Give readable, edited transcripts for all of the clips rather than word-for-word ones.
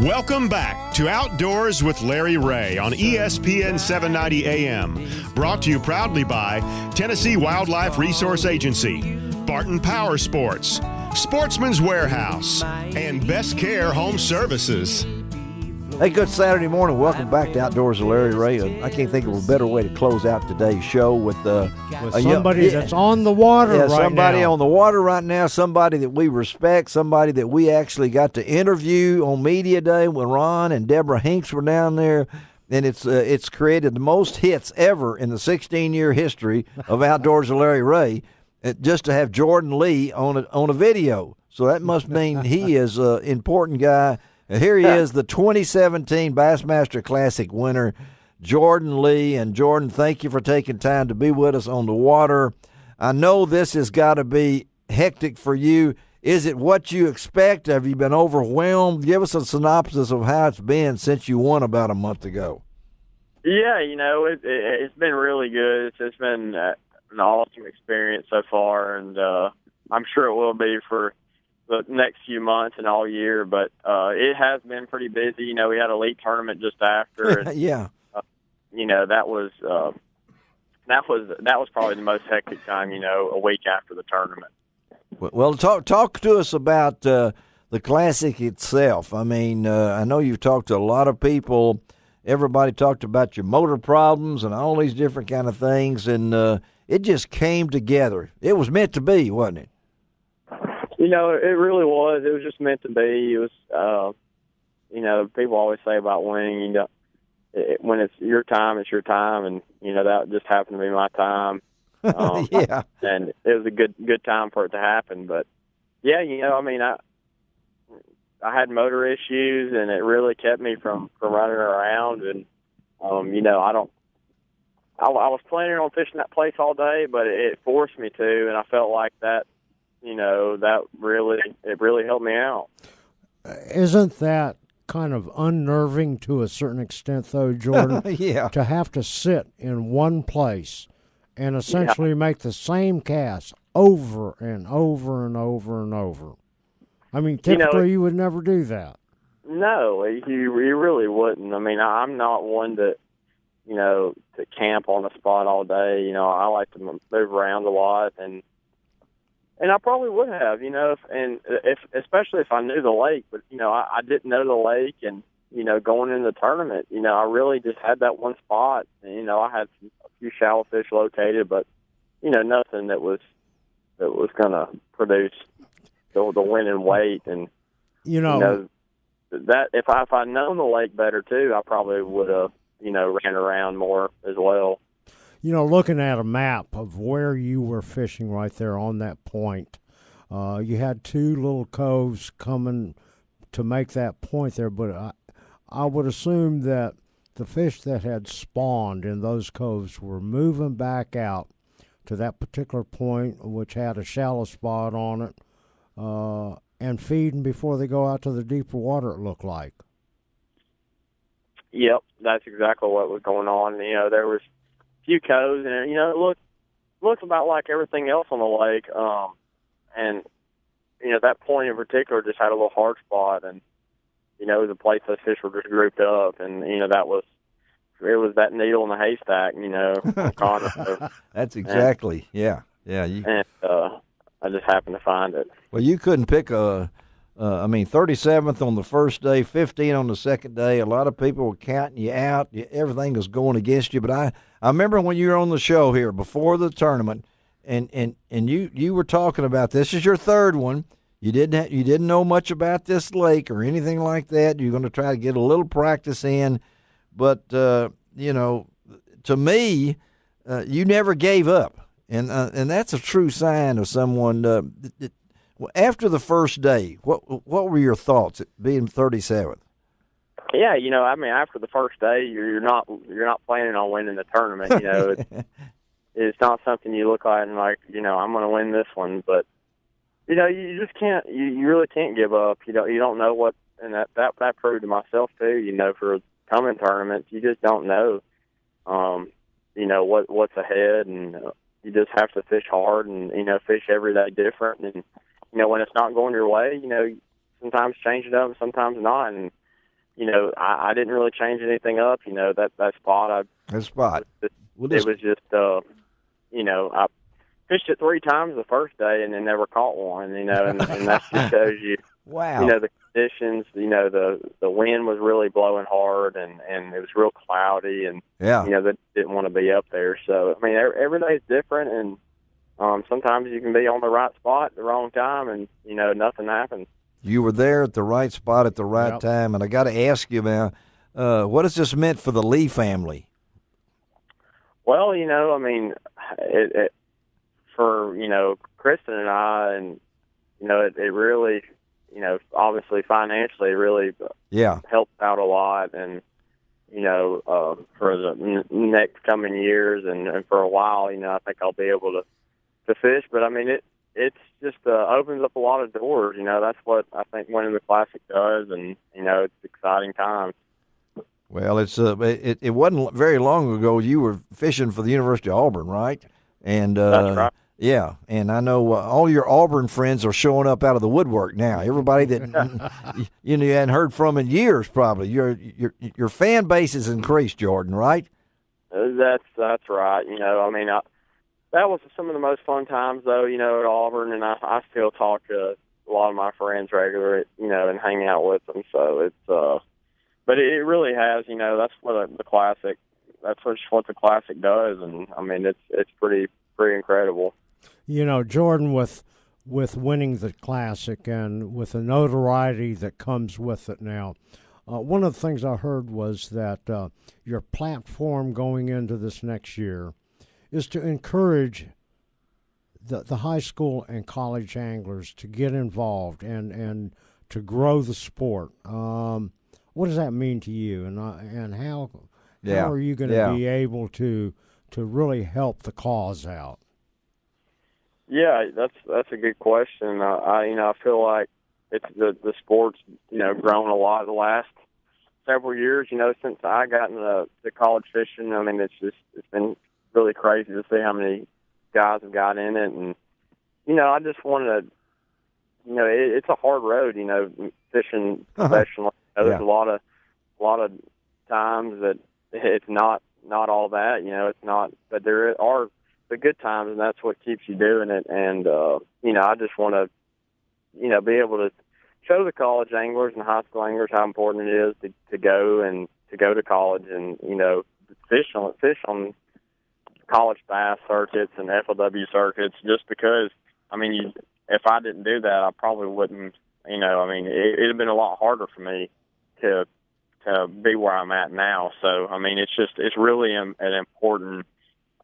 Welcome back to Outdoors with Larry Ray on ESPN 790 AM. Brought to you proudly by Tennessee Wildlife Resource Agency, Barton Power Sports, Sportsman's Warehouse, and Best Care Home Services. Hey, good Saturday morning. Welcome back to Outdoors with Larry Ray. I can't think of a better way to close out today's show with somebody that's on the water right now. Somebody on the water right now, somebody that we respect, somebody that we actually got to interview on Media Day when Ron and Deborah Hinks were down there. And it's created the most hits ever in the 16-year history of Outdoors with Larry Ray, just to have Jordan Lee on a video. So that must mean he is an important guy. Here he is, the 2017 Bassmaster Classic winner, Jordan Lee. And Jordan, thank you for taking time to be with us on the water. I know this has got to be hectic for you. Is it what you expect? Have you been overwhelmed? Give us a synopsis of how it's been since you won about a month ago. Yeah, it's been really good. It's been an awesome experience so far, and I'm sure it will be for the next few months and all year, but it has been pretty busy. We had a late tournament just after. And, yeah. That was probably the most hectic time, a week after the tournament. Well, talk to us about the Classic itself. I mean, I know you've talked to a lot of people. Everybody talked about your motor problems and all these different kind of things, and it just came together. It was meant to be, wasn't it? It really was. It was just meant to be. It was, people always say about winning, when it's your time, it's your time, and that just happened to be my time. Yeah, and it was a good time for it to happen. But yeah, I had motor issues, and it really kept me from running around. And I was planning on fishing that place all day, but it forced me to, and I felt like that. That really helped me out. Isn't that kind of unnerving to a certain extent, though, Jordan? Yeah. To have to sit in one place and essentially make the same cast over and over and over and over. I mean, typically you would never do that. No, you really wouldn't. I mean, I'm not one to camp on a spot all day. I like to move around a lot, and I probably would have, especially if I knew the lake. But, I didn't know the lake, and, going into the tournament, I really just had that one spot. And, I had a few shallow fish located, but, nothing that was going to produce the winning weight. And, that if I'd known the lake better, too, I probably would have, ran around more as well. Looking at a map of where you were fishing right there on that point, you had two little coves coming to make that point there, but I would assume that the fish that had spawned in those coves were moving back out to that particular point, which had a shallow spot on it, and feeding before they go out to the deeper water, it looked like. Yep, that's exactly what was going on. There was few coves, and it looks about like everything else on the lake. And that point in particular just had a little hard spot, and it was a place those fish were just grouped up, and it was that needle in the haystack. So, that's exactly and, I just happened to find it. Well, you couldn't pick 37th on the first day, 15 on the second day. A lot of people were counting you out. Everything was going against you. But I remember when you were on the show here before the tournament, and you were talking about this is your third one. You didn't know much about this lake or anything like that. You're going to try to get a little practice in, but to me, you never gave up, and that's a true sign of someone. After the first day, what were your thoughts at being 37th? Yeah, after the first day, you're not planning on winning the tournament. It's not something you look at and like, I'm going to win this one. But you just can't. You really can't give up. You don't know what, and that proved to myself too. For coming tournaments, you just don't know. What's ahead, and you just have to fish hard and fish every day different. And when it's not going your way, sometimes change it up, sometimes not. And I didn't really change anything up. That spot, That spot. it was just, I fished it 3 times the first day and then never caught one, and that just shows you, Wow. the conditions, the wind was really blowing hard and it was real cloudy and, Yeah. they didn't want to be up there. So, I mean, every day is different, and sometimes you can be on the right spot at the wrong time and, nothing happens. You were there at the right spot at the right time, and I got to ask you now, what has this meant for the Lee family? Well, I mean, it for Kristen and I, and it really, obviously financially, really helped out a lot, and for the next coming years and for a while, I think I'll be able to fish. But I mean, it's just opens up a lot of doors. That's what I think winning the Classic does, and it's exciting times. Well, it's it wasn't very long ago you were fishing for the University of Auburn, right? And That's right. Yeah, and I know all your Auburn friends are showing up out of the woodwork now. Everybody that you hadn't heard from in years, probably. Your fan base has increased, Jordan, right? That's right. I mean, that was some of the most fun times, though. At Auburn, and I still talk to a lot of my friends regularly, and hang out with them. So it's, but it really has. That's what the Classic. That's what the Classic does, and I mean, it's pretty incredible. Jordan, with winning the Classic and with the notoriety that comes with it now, one of the things I heard was that your platform going into this next year is to encourage the high school and college anglers to get involved and to grow the sport. What does that mean to you, and how are you going to be able to really help the cause out? Yeah, that's a good question. I feel like it's the sport's grown a lot the last several years. Since I got into the college fishing, I mean it's been really crazy to see how many guys have got in it, and I just wanted to. It's a hard road. Fishing professionally. There's a lot of times that it's not all that. It's not, but there are the good times, and that's what keeps you doing it. And I just want to, be able to show the college anglers and high school anglers how important it is to go to college and fish on college bass circuits and FLW circuits. Just because, I mean, if I didn't do that, I probably wouldn't. It'd have been a lot harder for me to be where I'm at now. So, I mean, it's really an important.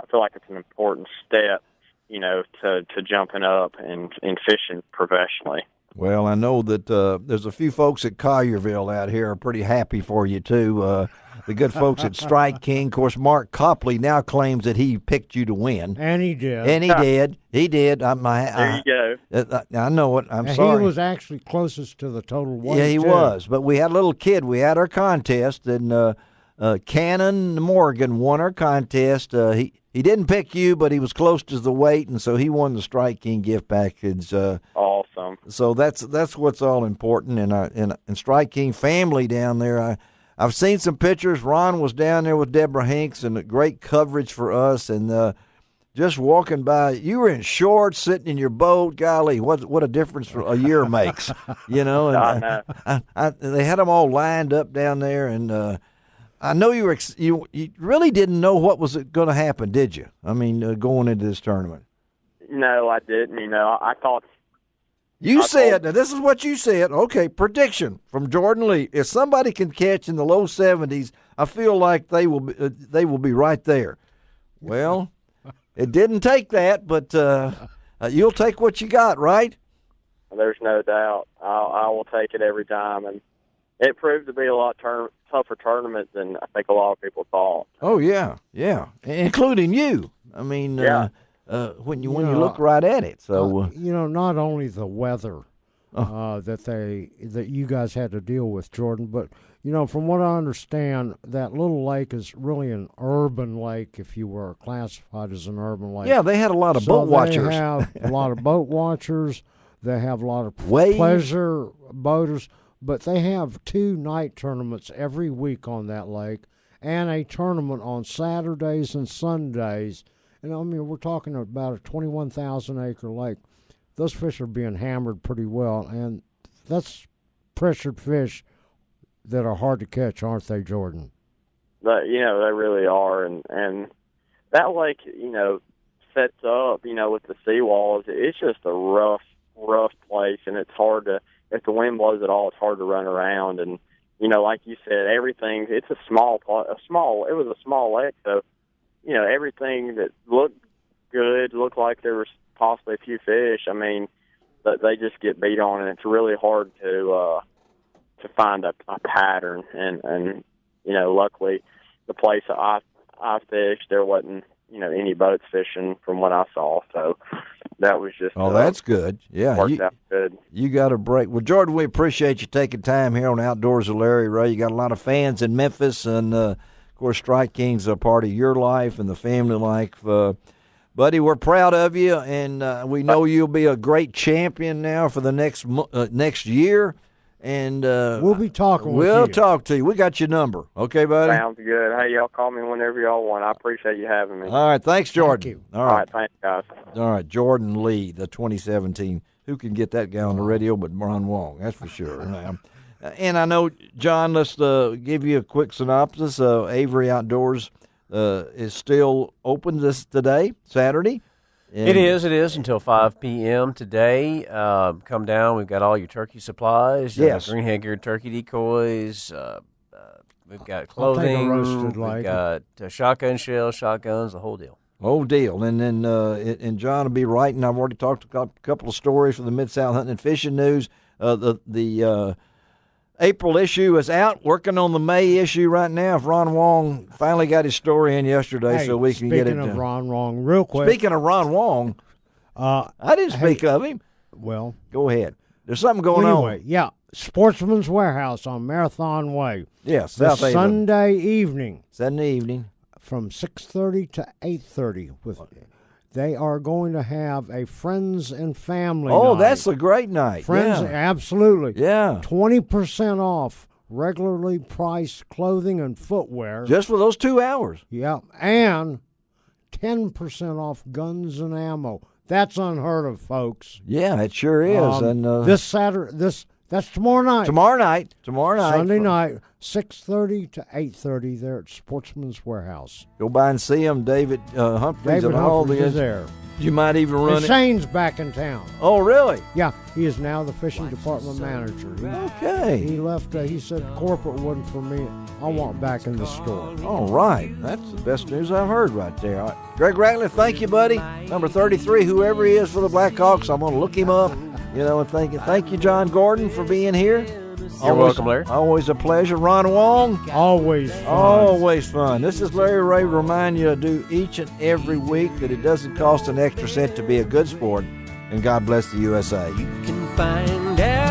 I feel like it's an important step, to jumping up and fishing professionally. Well, I know that there's a few folks at Collierville out here are pretty happy for you, too. The good folks at Strike King. Of course, Mark Copley now claims that he picked you to win. And he did. And he did. He did. There you go. I know it. I'm sorry. He was actually closest to the total one. Yeah, he was. But we had a little kid. We had our contest, and Cannon Morgan won our contest. He didn't pick you, but he was close to the weight, and so he won the Strike King gift package. Awesome. So that's what's all important in Strike King family down there. I've seen some pictures. Ron was down there with Deborah Hinks, and great coverage for us. And just walking by, you were in shorts, sitting in your boat. Golly, what a difference a year makes, And they had them all lined up down there, and I know you really didn't know what was going to happen, did you? I mean, going into this tournament. No, I didn't. I thought. Now this is what you said. Okay, prediction from Jordan Lee: if somebody can catch in the low 70s, I feel like they will be right there. Well, it didn't take that, but you'll take what you got, right? There's no doubt. I will take it every time, and it proved to be a lot tougher tournament than I think a lot of people thought. Oh yeah, including you. I mean, when you look right at it. So not only the weather that you guys had to deal with, Jordan, but from what I understand, that little lake is really an urban lake. If you were classified as an urban lake, yeah, they had a lot of boat watchers. They have a lot of boat watchers. They have a lot of pleasure boaters. But they have 2 night tournaments every week on that lake and a tournament on Saturdays and Sundays. And I mean, we're talking about a 21,000-acre lake. Those fish are being hammered pretty well, and that's pressured fish that are hard to catch, aren't they, Jordan? But, they really are. And that lake, sets up, with the seawalls. It's just a rough place, and it's hard to, if the wind blows at all, it's hard to run around. And, like you said, everything, it's it was a small lake, so, everything that looked good, looked like there was possibly a few fish. I mean, but they just get beat on, and it's really hard to find a pattern. And luckily, the place that I fished, there wasn't any boats fishing from what I saw, so that was just that's good. Yeah, worked out good. You got a break. Well, Jordan, we appreciate you taking time here on Outdoors with Larry Ray. You got a lot of fans in Memphis, and of course, Strike King's a part of your life and the family life. Buddy, we're proud of you, and we know you'll be a great champion now for the next year. And we'll be talking with you. We'll talk to you. We got your number. Okay, buddy? Sounds good. Hey, y'all call me whenever y'all want. I appreciate you having me. All right. Thanks, Jordan. Thank you. All right. Thanks, guys. All right. Jordan Lee, the 2017. Who can get that guy on the radio but Ron Wong? That's for sure. And I know, John, let's give you a quick synopsis. Avery Outdoors is still open today, Saturday. And it is until 5 p.m. today. Come down. We've got all your turkey supplies. Yes. Green-headed turkey decoys. We've got clothing. We've got shotgun shells, shotguns, the whole deal. Whole deal. And then and John will be writing. I've already talked a couple of stories for the Mid-South Hunting and Fishing News. The April issue is out. Working on the May issue right now. If Ron Wong finally got his story in yesterday, so we can get it done. Speaking of Ron Wong, real quick. Speaking of Ron Wong, I didn't speak of him. Well, go ahead. There's something going on. Yeah, Sportsman's Warehouse on Marathon Way. Yes, South Avon. Sunday evening. Sunday evening. From 6:30 to 8:30. They are going to have a friends and family night. That's a great night. Friends, yeah. Absolutely. Yeah. 20% off regularly priced clothing and footwear. Just for those 2 hours. Yeah. And 10% off guns and ammo. That's unheard of, folks. Yeah, it sure is. And this Saturday, that's tomorrow night. Tomorrow night. Sunday night, 6:30 to 8:30 there at Sportsman's Warehouse. Go by and see him. David Humphreys is there. You might even run and Shane's back in town. Oh, really? Yeah, he is now the fishing department manager. Okay. He left. He said corporate wasn't for me. I want back in the store. All right. That's the best news I've heard right there. All right. Greg Ratliff, thank you, buddy. Number 33, whoever he is for the Blackhawks, I'm going to look him up. And thank you, John Gordon, for being here. You're welcome, Larry. Always a pleasure. Ron Wong. Always fun. Always fun. This is Larry Ray. Remind you to do each and every week that it doesn't cost an extra cent to be a good sport. And God bless the USA. You can find out